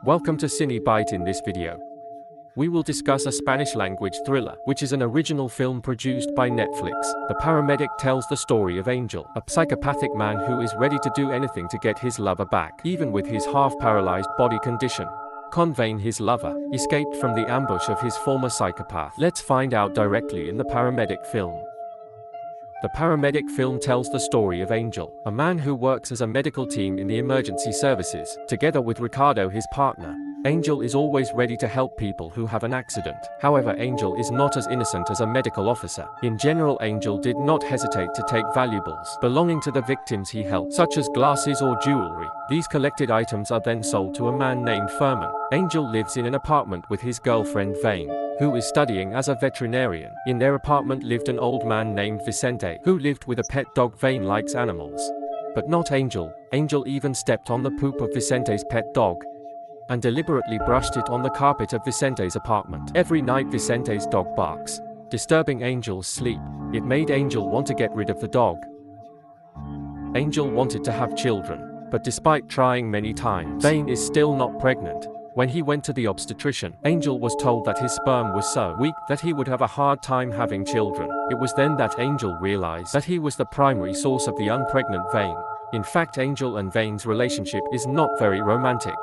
Welcome to Cine. In this video, we will discuss a Spanish-language thriller, which is an original film produced by Netflix. The Paramedic tells the story of Ángel, a psychopathic man who is ready to do anything to get his lover back, even with his half-paralyzed body condition. Vane, his lover, escaped from the ambush of his former psychopath. Let's find out directly in the Paramedic film. The Paramedic film tells the story of Ángel, a man who works as a medical team in the emergency services. Together with Ricardo, his partner, Ángel is always ready to help people who have an accident. However, Ángel is not as innocent as a medical officer. In general, Ángel did not hesitate to take valuables belonging to the victims he helped, such as glasses or jewelry. These collected items are then sold to a man named Ferman. Ángel lives in an apartment with his girlfriend Vane, who is studying as a veterinarian. In their apartment lived an old man named Vicente, who lived with a pet dog. Vane likes animals, but not Ángel. Ángel even stepped on the poop of Vicente's pet dog and deliberately brushed it on the carpet of Vicente's apartment. Every night Vicente's dog barks, disturbing Angel's sleep. It made Ángel want to get rid of the dog. Ángel wanted to have children, but despite trying many times, Vane is still not pregnant. When he went to the obstetrician, Ángel was told that his sperm was so weak that he would have a hard time having children. It was then that Ángel realized that he was the primary source of the unpregnant Vane. In fact, Ángel and Vane's relationship is not very romantic.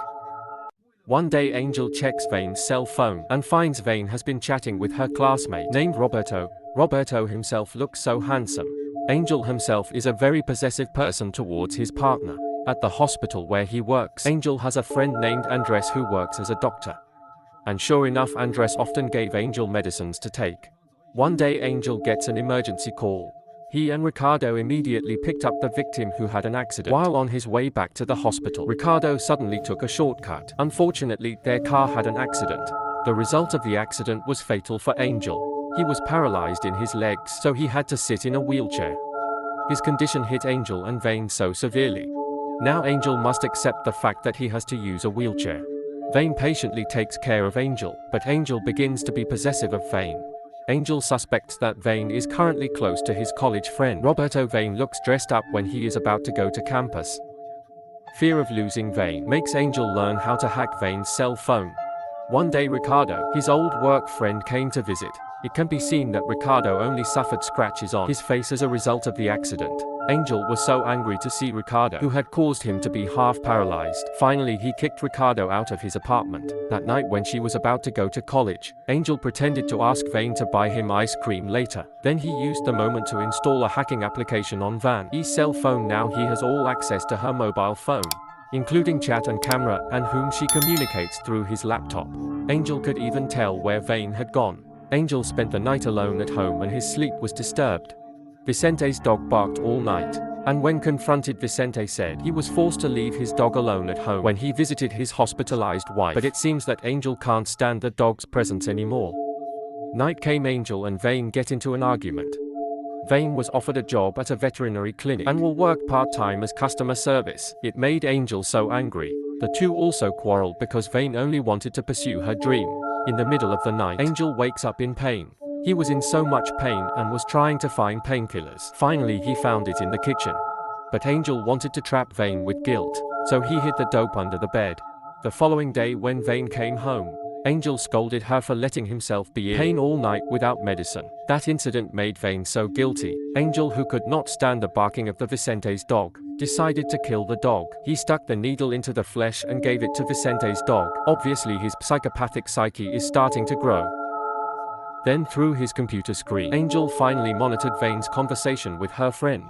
One day Ángel checks Vane's cell phone and finds Vane has been chatting with her classmate named Roberto. Roberto himself looks so handsome. Ángel himself is a very possessive person towards his partner. At the hospital where he works, Ángel has a friend named Andres who works as a doctor. And sure enough, Andres often gave Ángel medicines to take. One day Ángel gets an emergency call. He and Ricardo immediately picked up the victim who had an accident. While on his way back to the hospital, Ricardo suddenly took a shortcut. Unfortunately, their car had an accident. The result of the accident was fatal for Ángel. He was paralyzed in his legs, so he had to sit in a wheelchair. His condition hit Ángel and Vane so severely. Now Ángel must accept the fact that he has to use a wheelchair. Vane patiently takes care of Ángel, but Ángel begins to be possessive of Vane. Ángel suspects that Vane is currently close to his college friend Roberto. Vane looks dressed up when he is about to go to campus. Fear of losing Vane makes Ángel learn how to hack Vane's cell phone. One day Ricardo, his old work friend, came to visit. It can be seen that Ricardo only suffered scratches on his face as a result of the accident. Ángel was so angry to see Ricardo, who had caused him to be half paralyzed. Finally, he kicked Ricardo out of his apartment. That night when she was about to go to college, Ángel pretended to ask Vane to buy him ice cream later. Then he used the moment to install a hacking application on Vane's cell phone. Now he has all access to her mobile phone, including chat and camera, and whom she communicates through his laptop. Ángel could even tell where Vane had gone. Ángel spent the night alone at home and his sleep was disturbed. Vicente's dog barked all night, and when confronted, Vicente said he was forced to leave his dog alone at home when he visited his hospitalized wife. But it seems that Ángel can't stand the dog's presence anymore. Night came. Ángel and Vane get into an argument. Vane was offered a job at a veterinary clinic and will work part-time as customer service. It made Ángel so angry. The two also quarreled because Vane only wanted to pursue her dream. In the middle of the night, Ángel wakes up in pain. He was in so much pain and was trying to find painkillers. Finally, he found it in the kitchen. But Ángel wanted to trap Vane with guilt, so he hid the dope under the bed. The following day when Vane came home, Ángel scolded her for letting himself be in pain all night without medicine. That incident made Vane so guilty. Ángel, who could not stand the barking of the Vicente's dog, decided to kill the dog. He stuck the needle into the flesh and gave it to Vicente's dog. Obviously, his psychopathic psyche is starting to grow. Then through his computer screen, Ángel finally monitored Vane's conversation with her friend.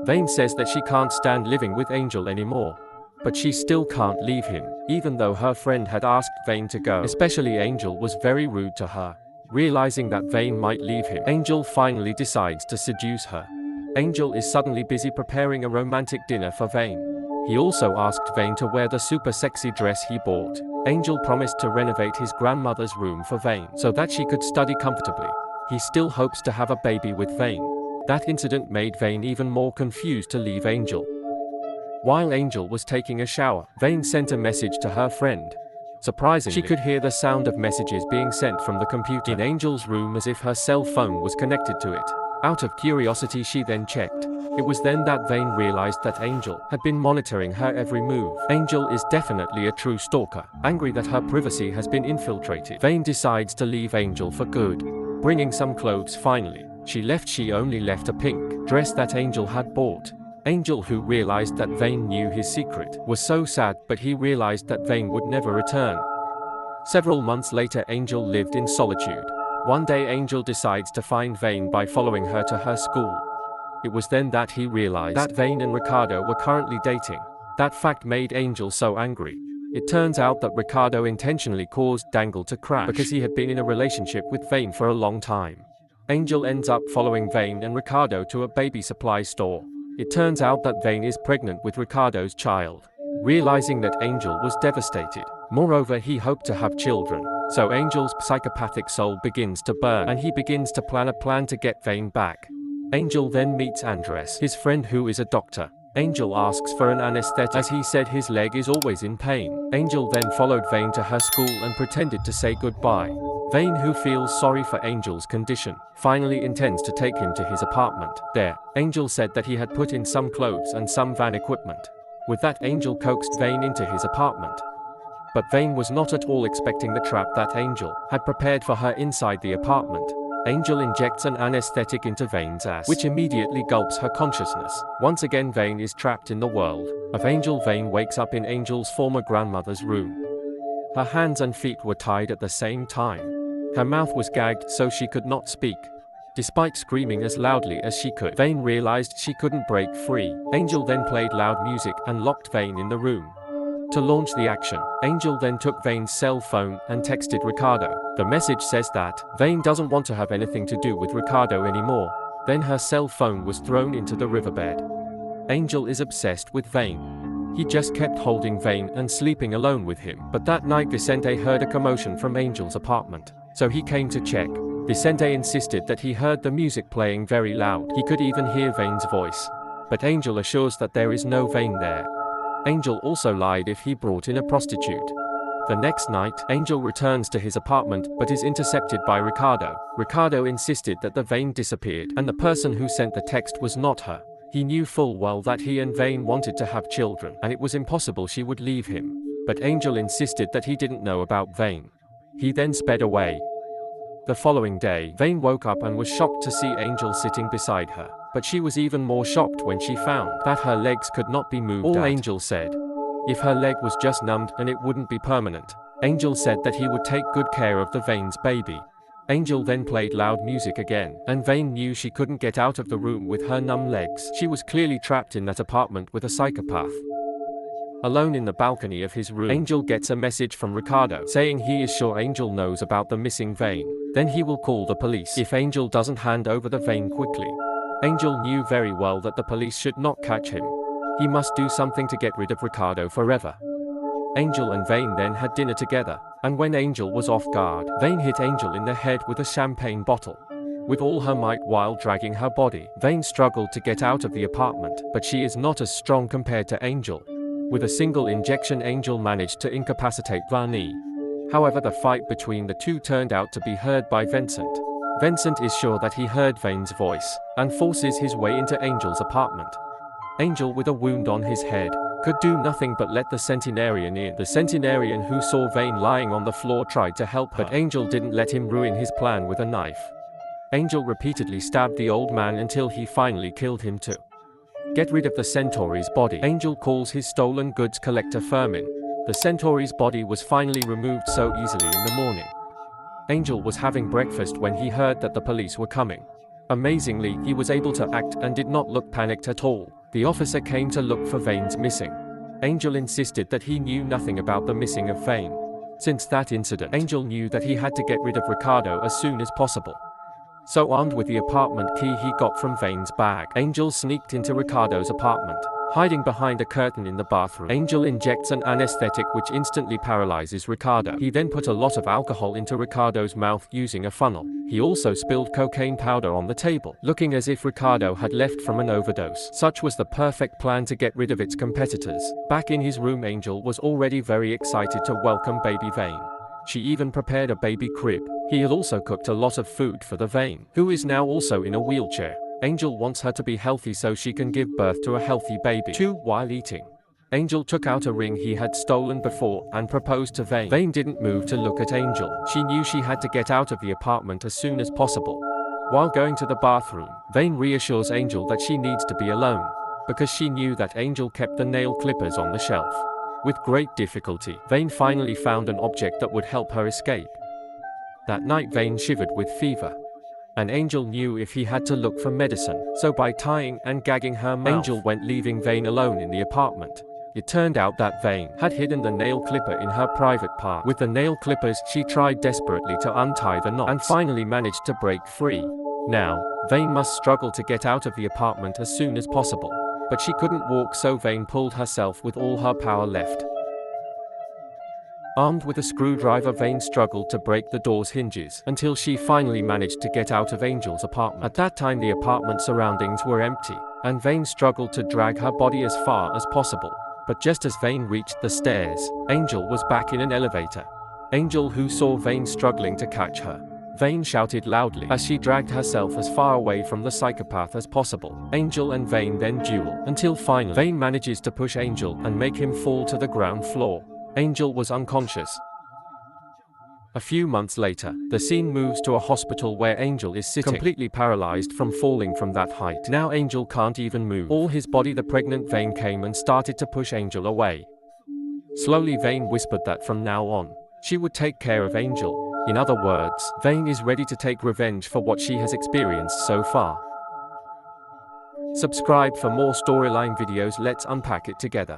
Vane says that she can't stand living with Ángel anymore. But she still can't leave him, even though her friend had asked Vane to go. Especially Ángel was very rude to her. Realizing that Vane might leave him, Ángel finally decides to seduce her. Ángel is suddenly busy preparing a romantic dinner for Vane. He also asked Vane to wear the super sexy dress he bought. Ángel promised to renovate his grandmother's room for Vane so that she could study comfortably. He still hopes to have a baby with Vane. That incident made Vane even more confused to leave Ángel. While Ángel was taking a shower, Vane sent a message to her friend. Surprisingly, she could hear the sound of messages being sent from the computer in Angel's room as if her cell phone was connected to it. Out of curiosity, she then checked. It was then that Vane realized that Angel had been monitoring her every move. Angel is definitely a true stalker. Angry that her privacy has been infiltrated, Vane decides to leave Angel for good. Bringing some clothes finally, she only left a pink dress that Angel had bought. Angel, who realized that Vane knew his secret, was so sad, but he realized that Vane would never return. Several months later, Angel lived in solitude. One day Angel decides to find Vane by following her to her school. It was then that he realized that Vane and Ricardo were currently dating. That fact made Angel so angry. It turns out that Ricardo intentionally caused Dangle to crash because he had been in a relationship with Vane for a long time. Angel ends up following Vane and Ricardo to a baby supply store. It turns out that Vane is pregnant with Ricardo's child. Realizing that, Angel was devastated. Moreover, he hoped to have children. So Angel's psychopathic soul begins to burn, and he begins to plan a plan to get Vane back. Angel then meets Andres, his friend who is a doctor. Angel asks for an anesthetic as he said his leg is always in pain. Angel then followed Vane to her school and pretended to say goodbye. Vane, who feels sorry for Angel's condition, finally intends to take him to his apartment. There, Angel said that he had put in some clothes and some van equipment. With that, Angel coaxed Vane into his apartment. But Vane was not at all expecting the trap that Angel had prepared for her inside the apartment. Angel injects an anesthetic into Vane's ass, which immediately gulps her consciousness. Once again, Vane is trapped in the world of Angel. Vane wakes up in Angel's former grandmother's room. Her hands and feet were tied at the same time. Her mouth was gagged so she could not speak. Despite screaming as loudly as she could, Vane realized she couldn't break free. Angel then played loud music and locked Vane in the room. To launch the action, Angel then took Vane's cell phone and texted Ricardo. The message says that Vane doesn't want to have anything to do with Ricardo anymore. Then her cell phone was thrown into the riverbed. Angel is obsessed with Vane. He just kept holding Vane and sleeping alone with him. But that night Vicente heard a commotion from Angel's apartment. So he came to check. Vicente insisted that he heard the music playing very loud. He could even hear Vane's voice. But Angel assures that there is no Vane there. Angel also lied if he brought in a prostitute. The next night, Angel returns to his apartment but is intercepted by Ricardo. Ricardo insisted that the Vane disappeared and the person who sent the text was not her. He knew full well that he and Vane wanted to have children and it was impossible she would leave him. But Angel insisted that he didn't know about Vane. He then sped away. The following day, Vane woke up and was shocked to see Angel sitting beside her. But she was even more shocked when she found that her legs could not be moved. All Angel said, if her leg was just numbed and it wouldn't be permanent. Angel said that he would take good care of the Vane's baby. Angel then played loud music again, and Vane knew she couldn't get out of the room with her numb legs. She was clearly trapped in that apartment with a psychopath. Alone in the balcony of his room, Angel gets a message from Ricardo saying he is sure Angel knows about the missing Vane. Then he will call the police if Angel doesn't hand over the Vane quickly. Angel knew very well that the police should not catch him. He must do something to get rid of Ricardo forever. Angel and Vane then had dinner together, and when Angel was off guard, Vane hit Angel in the head with a champagne bottle. With all her might while dragging her body, Vane struggled to get out of the apartment, but she is not as strong compared to Angel. With a single injection, Angel managed to incapacitate Vane. However, the fight between the two turned out to be heard by Vincent. Vincent is sure that he heard Vane's voice, and forces his way into Angel's apartment. Angel, with a wound on his head, could do nothing but let the centenarian in. The centenarian, who saw Vane lying on the floor, tried to help her, but Angel didn't let him ruin his plan with a knife. Angel repeatedly stabbed the old man until he finally killed him to get rid of the Centauri's body. Angel calls his stolen goods collector Fermin. The Centauri's body was finally removed so easily in the morning. Angel was having breakfast when he heard that the police were coming. Amazingly, he was able to act and did not look panicked at all. The officer came to look for Vane's missing. Angel insisted that he knew nothing about the missing of Vane. Since that incident, Angel knew that he had to get rid of Ricardo as soon as possible. So, armed with the apartment key he got from Vane's bag, Angel sneaked into Ricardo's apartment. Hiding behind a curtain in the bathroom, Angel injects an anesthetic which instantly paralyzes Ricardo. He then put a lot of alcohol into Ricardo's mouth using a funnel. He also spilled cocaine powder on the table, looking as if Ricardo had left from an overdose. Such was the perfect plan to get rid of its competitors. Back in his room, Angel was already very excited to welcome baby Vane. She even prepared a baby crib. He had also cooked a lot of food for the Vane, who is now also in a wheelchair. Angel wants her to be healthy so she can give birth to a healthy baby too while eating. Angel took out a ring he had stolen before and proposed to Vane. Vane didn't move to look at Angel. She knew she had to get out of the apartment as soon as possible. While going to the bathroom, Vane reassures Angel that she needs to be alone, because she knew that Angel kept the nail clippers on the shelf. With great difficulty, Vane finally found an object that would help her escape. That night Vane shivered with fever, and Angel knew if he had to look for medicine, so by tying and gagging her mouth, Angel went, leaving Vane alone in the apartment. It turned out that Vane had hidden the nail clipper in her private part. With the nail clippers, she tried desperately to untie the knots and finally managed to break free. Now, Vane must struggle to get out of the apartment as soon as possible. But she couldn't walk, so Vane pulled herself with all her power left. Armed with a screwdriver, Vane struggled to break the door's hinges until she finally managed to get out of Angel's apartment. At that time the apartment surroundings were empty, and Vane struggled to drag her body as far as possible. But just as Vane reached the stairs, Angel was back in an elevator. Angel, who saw Vane struggling to catch her, Vane shouted loudly as she dragged herself as far away from the psychopath as possible. Angel and Vane then duel, until finally Vane manages to push Angel and make him fall to the ground floor. Angel was unconscious. A few months later, the scene moves to a hospital where Angel is sitting, completely paralyzed from falling from that height. Now Angel can't even move all his body. The pregnant Vane came and started to push Angel away. Slowly Vane whispered that from now on, she would take care of Angel. In other words, Vane is ready to take revenge for what she has experienced so far. Subscribe for more storyline videos. Let's unpack it together.